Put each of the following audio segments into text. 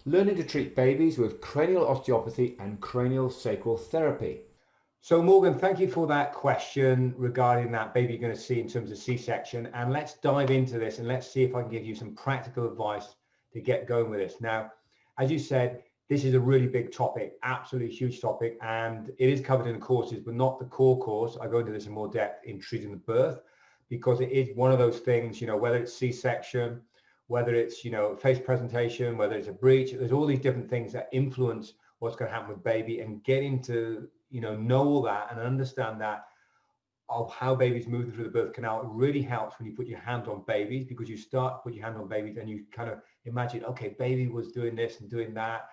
learning to treat babies with cranial osteopathy and cranial sacral therapy. So Morgan, thank you for that question regarding that baby you're going to see in terms of C-section. And let's dive into this and let's see if I can give you some practical advice to get going with this. Now, as you said, this is a really big topic, absolutely huge topic, and it is covered in the courses, but not the core course. I go into this in more depth in treating the birth, because it is one of those things, whether it's C-section, whether it's, face presentation, whether it's a breech, there's all these different things that influence what's going to happen with baby, and getting to know all that and understand that of how babies move through the birth canal. It really helps when you put your hand on babies, because you start to put your hand on babies and you kind of imagine, okay, baby was doing this and doing that,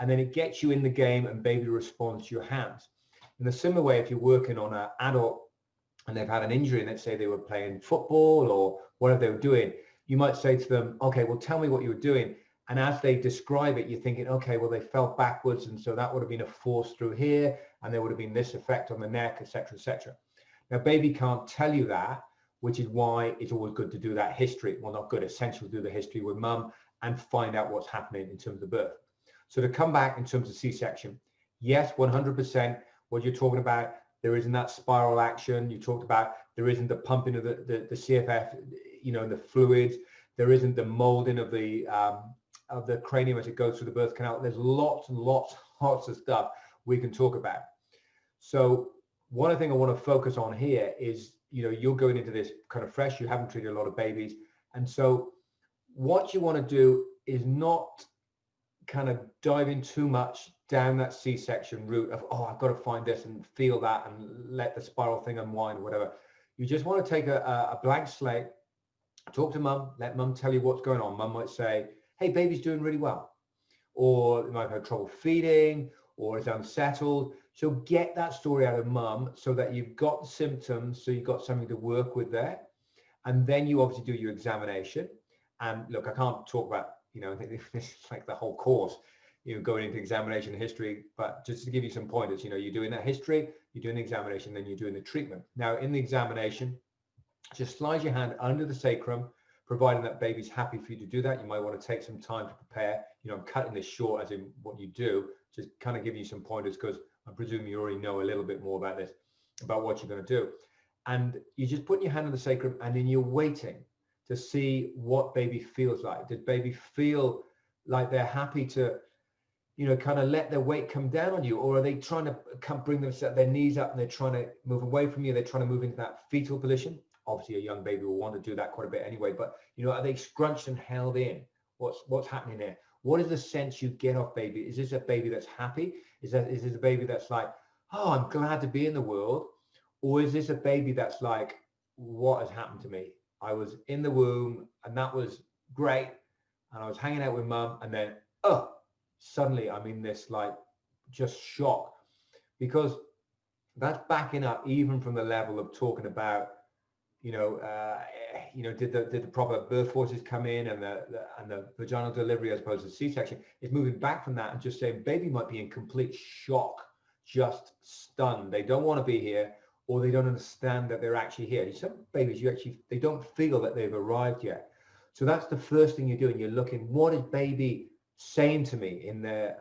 and then it gets you in the game and baby responds to your hands. In a similar way, if you're working on an adult and they've had an injury, and let's say they were playing football or whatever they were doing, you might say to them, okay, well, tell me what you were doing. And as they describe it, you're thinking, okay, well, they fell backwards, and so that would have been a force through here, and there would have been this effect on the neck, etc., etc. Now, baby can't tell you that, which is why it's always good to do that history. Well, not good, essential to do the history with mum and find out what's happening in terms of the birth. So to come back in terms of C-section, yes, 100%, what you're talking about, there isn't that spiral action. You talked about there isn't the pumping of the CFF, the fluids. There isn't the molding of the cranium as it goes through the birth canal. There's lots and lots of stuff we can talk about. So one thing I want to focus on here is, you're going into this kind of fresh. You haven't treated a lot of babies. And so what you want to do is not kind of diving too much down that C-section route of, oh, I've got to find this and feel that and let the spiral thing unwind or whatever. You just want to take a blank slate, talk to mum, let mum tell you what's going on. Mum might say, hey, baby's doing really well. Or they might have trouble feeding, or is unsettled. So get that story out of mum so that you've got the symptoms, so you've got something to work with there. And then you obviously do your examination. And look, I can't talk about, I think this is like the whole course, going into examination history, but just to give you some pointers, you're doing that history, you're doing the examination, then you're doing the treatment. Now, in the examination, just slide your hand under the sacrum, providing that baby's happy for you to do that. You might want to take some time to prepare. I'm cutting this short as in what you do, just kind of give you some pointers, because I presume you already know a little bit more about this, about what you're going to do. And you just put your hand on the sacrum, and then you're waiting to see what baby feels like. Did baby feel like they're happy to, kind of let their weight come down on you? Or are they trying to bring their knees up and they're trying to move away from you? They're trying to move into that fetal position. Obviously, a young baby will want to do that quite a bit anyway, but, are they scrunched and held in? What's happening there? What is the sense you get off baby? Is this a baby that's happy? Is this a baby that's like, oh, I'm glad to be in the world? Or is this a baby that's like, what has happened to me? I was in the womb and that was great, and I was hanging out with mum, and then suddenly I'm in this like just shock, because that's backing up even from the level of talking about did the proper birth forces come in, and the vaginal delivery as opposed to C-section. Is moving back from that and just saying baby might be in complete shock, just stunned. They don't want to be here, or they don't understand that they're actually here. Some babies, they don't feel that they've arrived yet. So that's the first thing you're doing. You're looking, what is baby saying to me in their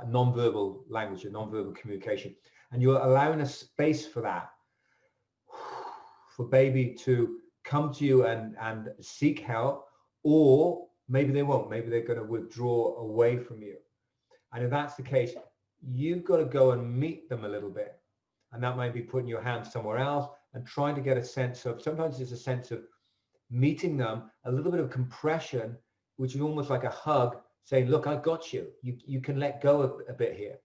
non-verbal language, and non-verbal communication, and you're allowing a space for that, for baby to come to you and seek help. Or maybe they won't. Maybe they're going to withdraw away from you. And if that's the case, you've got to go and meet them a little bit. And that might be putting your hand somewhere else and trying to get a sense of, sometimes it's a sense of meeting them, a little bit of compression, which is almost like a hug, saying, look, I got you. You can let go a bit here.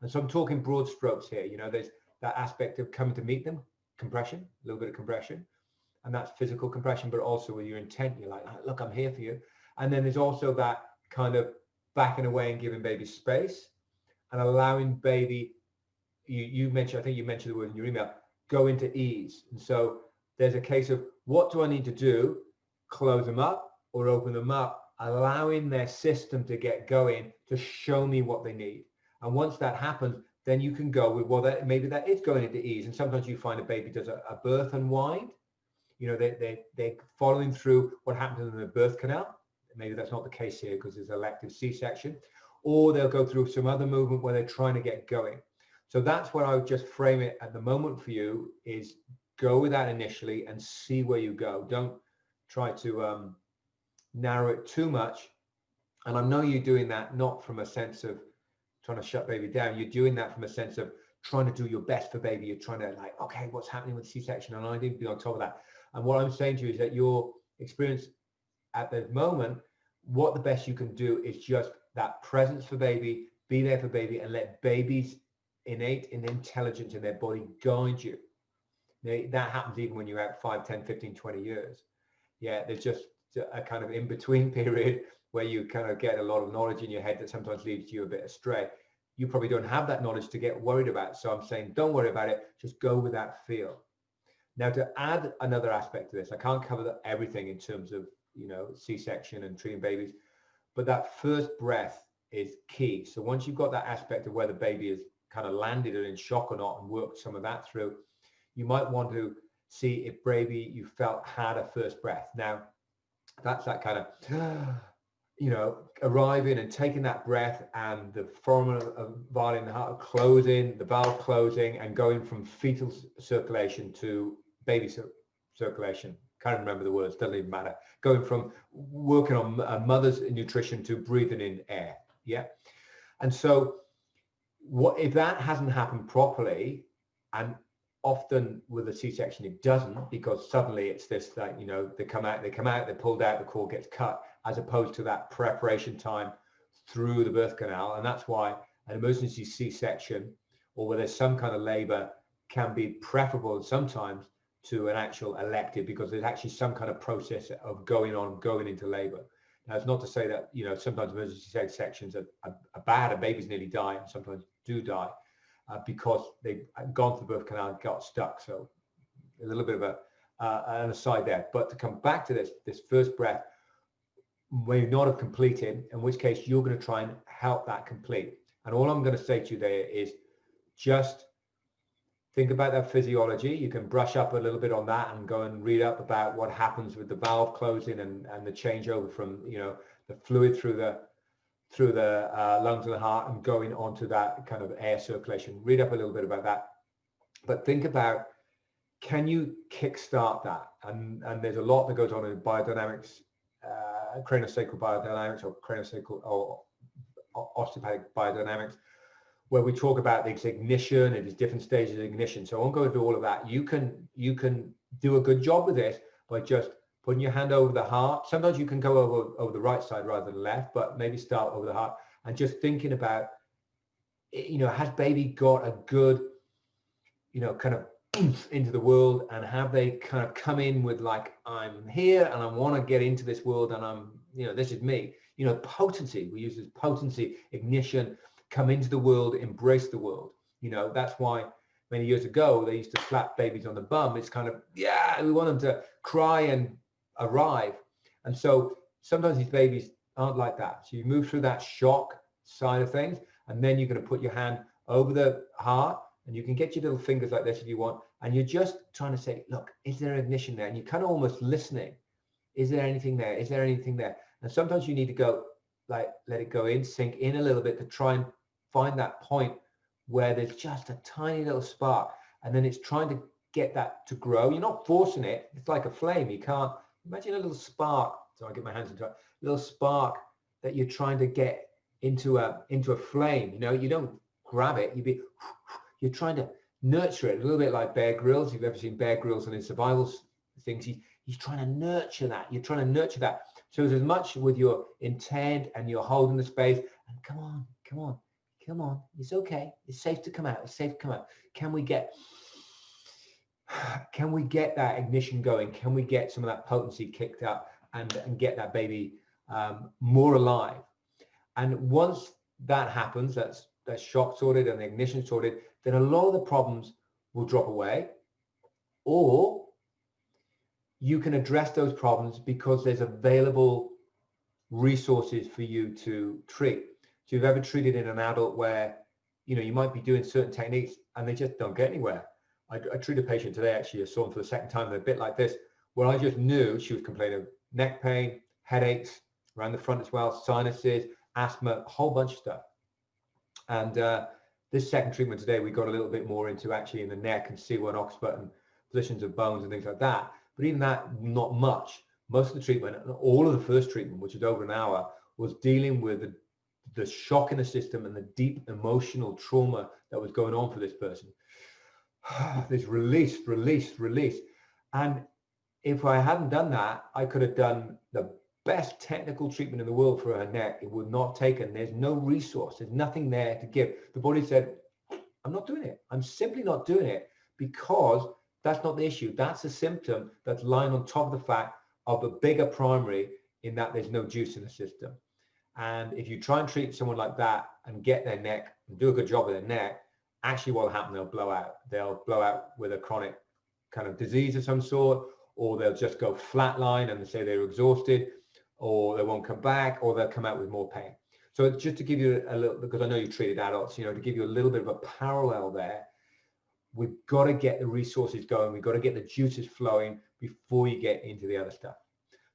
And so I'm talking broad strokes here. There's that aspect of coming to meet them, compression, a little bit of compression. And that's physical compression, but also with your intent, you're like, look, I'm here for you. And then there's also that kind of backing away and giving baby space and allowing baby, you mentioned, I think you mentioned the word in your email, go into ease. And so there's a case of, what do I need to do? Close them up or open them up, allowing their system to get going to show me what they need. And once that happens, then you can go with, well, maybe that is going into ease. And sometimes you find a baby does a birth unwind. They're following through what happened in the birth canal. Maybe that's not the case here because there's elective C-section. or they'll go through some other movement where they're trying to get going. So that's where I would just frame it at the moment for you, is go with that initially and see where you go. Don't try to narrow it too much. And I know you're doing that not from a sense of trying to shut baby down. You're doing that from a sense of trying to do your best for baby. You're trying to like, okay, what's happening with C-section? And I need to be on top of that. And what I'm saying to you is that your experience at the moment, what the best you can do is just that presence for baby, be there for baby, and let baby's innate intelligence in their body guide you. That happens even when you're out 5, 10, 15, 20 years. Yeah, there's just a kind of in-between period where you kind of get a lot of knowledge in your head that sometimes leads you a bit astray. You probably don't have that knowledge to get worried about. So I'm saying, don't worry about it. Just go with that feel. Now, to add another aspect to this, I can't cover everything in terms of, C-section and treating babies, but that first breath is key. So once you've got that aspect of where the baby is kind of landed and in shock or not and worked some of that through, you might want to see if baby you felt had a first breath. Now, that's that kind of, arriving and taking that breath and the foramen of in the heart closing, the valve closing, and going from fetal circulation to baby circulation. Can't remember the words, doesn't even matter. Going from working on a mother's nutrition to breathing in air. Yeah. And so what if that hasn't happened properly, and often with a C-section it doesn't, because suddenly it's this that they come out, they're pulled out, the cord gets cut, as opposed to that preparation time through the birth canal. And that's why an emergency C-section, or where there's some kind of labor, can be preferable sometimes to an actual elective, because there's actually some kind of process of going into labor. Now, it's not to say that sometimes emergency C-sections are bad and babies nearly die, and sometimes do die because they've gone through the birth canal and got stuck. So a little bit of an aside there. But to come back to this first breath, may not have completed, in which case you're going to try and help that complete. And all I'm going to say to you there is just think about that physiology. You can brush up a little bit on that and go and read up about what happens with the valve closing and the changeover from the fluid through the lungs and the heart and going onto that kind of air circulation. Read up a little bit about that. But think about, can you kickstart that? And there's a lot that goes on in biodynamics, craniosacral biodynamics, or craniosacral or osteopathic biodynamics, where we talk about the ignition and these different stages of ignition. So I won't go into all of that. You can do a good job with this by just putting your hand over the heart. Sometimes you can go over the right side rather than the left, but maybe start over the heart and just thinking about, has baby got a good, kind of into the world, and have they kind of come in with like, I'm here and I want to get into this world, and I'm, this is me, potency. We use this potency, ignition, come into the world, embrace the world. That's why many years ago they used to slap babies on the bum. It's kind of, we want them to cry and arrive. And so sometimes these babies aren't like that. So you move through that shock side of things, and then you're going to put your hand over the heart, and you can get your little fingers like this if you want, and you're just trying to say, look, is there ignition there? And you're kind of almost listening. Is there anything there? Is there anything there? And sometimes you need to go, like, let it go in, sink in a little bit, to try and find that point where there's just a tiny little spark, and then it's trying to get that to grow. You're not forcing it. It's like a flame. You can't imagine a little spark. So I get my hands into it. A little spark that you're trying to get into a flame. You don't grab it. You're trying to nurture it, a little bit like Bear Grylls. If you've ever seen Bear Grylls and his survival things, he's trying to nurture that. You're trying to nurture that. So as much with your intent, and you're holding the space, and come on, it's okay. It's safe to come out. It's safe to come out. Can we get that ignition going? Can we get some of that potency kicked up and get that baby more alive? And once that happens, that's shock sorted and the ignition sorted, then a lot of the problems will drop away, or you can address those problems because there's available resources for you to treat. So you've ever treated in an adult where, you might be doing certain techniques and they just don't get anywhere. I treated a patient today, actually, I saw him for the second time, they're a bit like this, where I just knew she was complaining of neck pain, headaches, around the front as well, sinuses, asthma, a whole bunch of stuff. And this second treatment today, we got a little bit more into actually in the neck and see what occiput and positions of bones and things like that. But even that, not much. Most of the treatment, all of the first treatment, which was over an hour, was dealing with the shock in the system and the deep emotional trauma that was going on for this person. This release. And if I hadn't done that, I could have done the best technical treatment in the world for her neck. It would not take, and there's no resource. There's nothing there to give. The body said, I'm not doing it. I'm simply not doing it, because that's not the issue. That's a symptom that's lying on top of the fact of a bigger primary, in that there's no juice in the system. And if you try and treat someone like that and get their neck and do a good job with their neck, actually what will happen, they'll blow out. They'll blow out with a chronic kind of disease of some sort, or they'll just go flatline and say they're exhausted, or they won't come back, or they'll come out with more pain. So just to give you a little, because I know you treated adults, to give you a little bit of a parallel there, we've got to get the resources going. We've got to get the juices flowing before you get into the other stuff.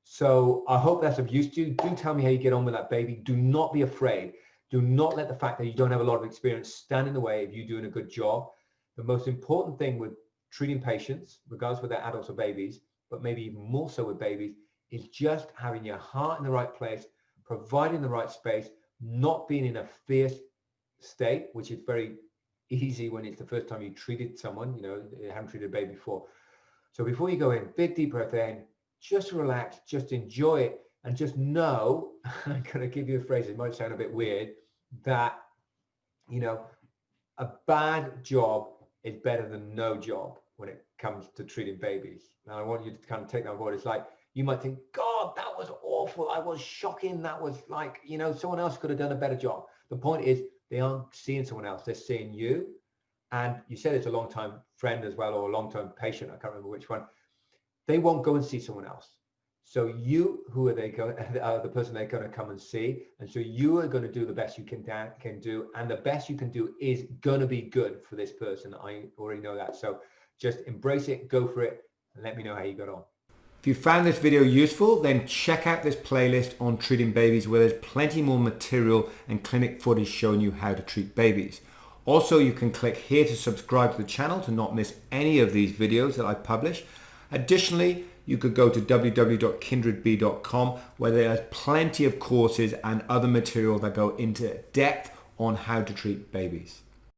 So I hope that's of use to you. Do tell me how you get on with that baby. Do not be afraid. Do not let the fact that you don't have a lot of experience stand in the way of you doing a good job. The most important thing with treating patients, regardless whether they're adults or babies, but maybe even more so with babies, is just having your heart in the right place, providing the right space, not being in a fierce state, which is very easy when it's the first time you treated someone, you haven't treated a baby before. So before you go in, big deep breath in, just relax, just enjoy it, and just know, I'm going to give you a phrase, it might sound a bit weird, that, a bad job is better than no job when it comes to treating babies. Now I want you to kind of take that on board. It's like, you might think, God, that was awful. I was shocking. That was like, someone else could have done a better job. The point is, they aren't seeing someone else. They're seeing you. And you said it's a long-time friend as well, or a long-term patient. I can't remember which one. They won't go and see someone else. So you, who are they going? The person they're going to come and see. And so you are going to do the best you can do. And the best you can do is going to be good for this person. I already know that. So just embrace it, go for it, and let me know how you got on. If you found this video useful, then check out this playlist on treating babies, where there's plenty more material and clinic footage showing you how to treat babies. Also, you can click here to subscribe to the channel to not miss any of these videos that I publish. Additionally, you could go to www.kindredbee.com, where there's plenty of courses and other material that go into depth on how to treat babies.